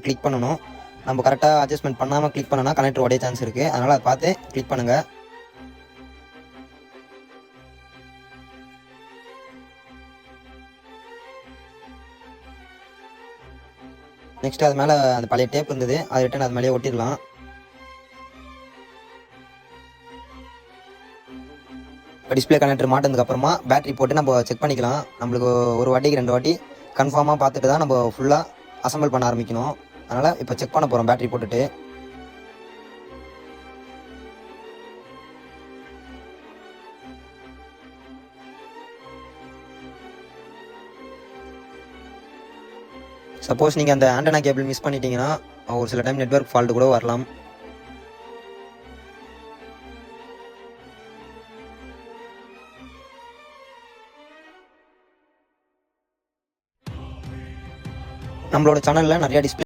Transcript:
Click பண்ணணும். நம்ம கரெக்டாக அட்ஜஸ்ட்மெண்ட் பண்ணாமல் கிளிக் பண்ணோன்னா கனெக்டர் உடைய சான்ஸ் இருக்குது. அதனால் அதை பார்த்து கிளிக் பண்ணுங்கள். நெக்ஸ்ட் அது மேலே அந்த பழைய டேப் இருந்தது, அதை ரிட்டன் அது மேலேயே ஒட்டிடலாம். இப்போ டிஸ்பிளே கனெக்டர் மாட்டினதுக்கப்புறமா பேட்டரி போட்டு நம்ம செக் பண்ணிக்கலாம். நம்மளுக்கு ஒரு வாட்டிக்கு 2 வாட்டி கன்ஃபார்மாக பார்த்துட்டு தான் நம்ம ஃபுல்லாக அசம்பிள் பண்ண ஆரம்பிக்கணும். அதனால் இப்போ செக் பண்ண போகிறோம் பேட்டரி போட்டுட்டு. சப்போஸ் நீங்கள் அந்த ஆண்டனா கேபிள் மிஸ் பண்ணிட்டீங்கன்னா ஒரு சில டைம் நெட்வொர்க் ஃபால்ட்டு கூட வரலாம். நம்மளோட சேனலில் நிறையா டிஸ்பிளே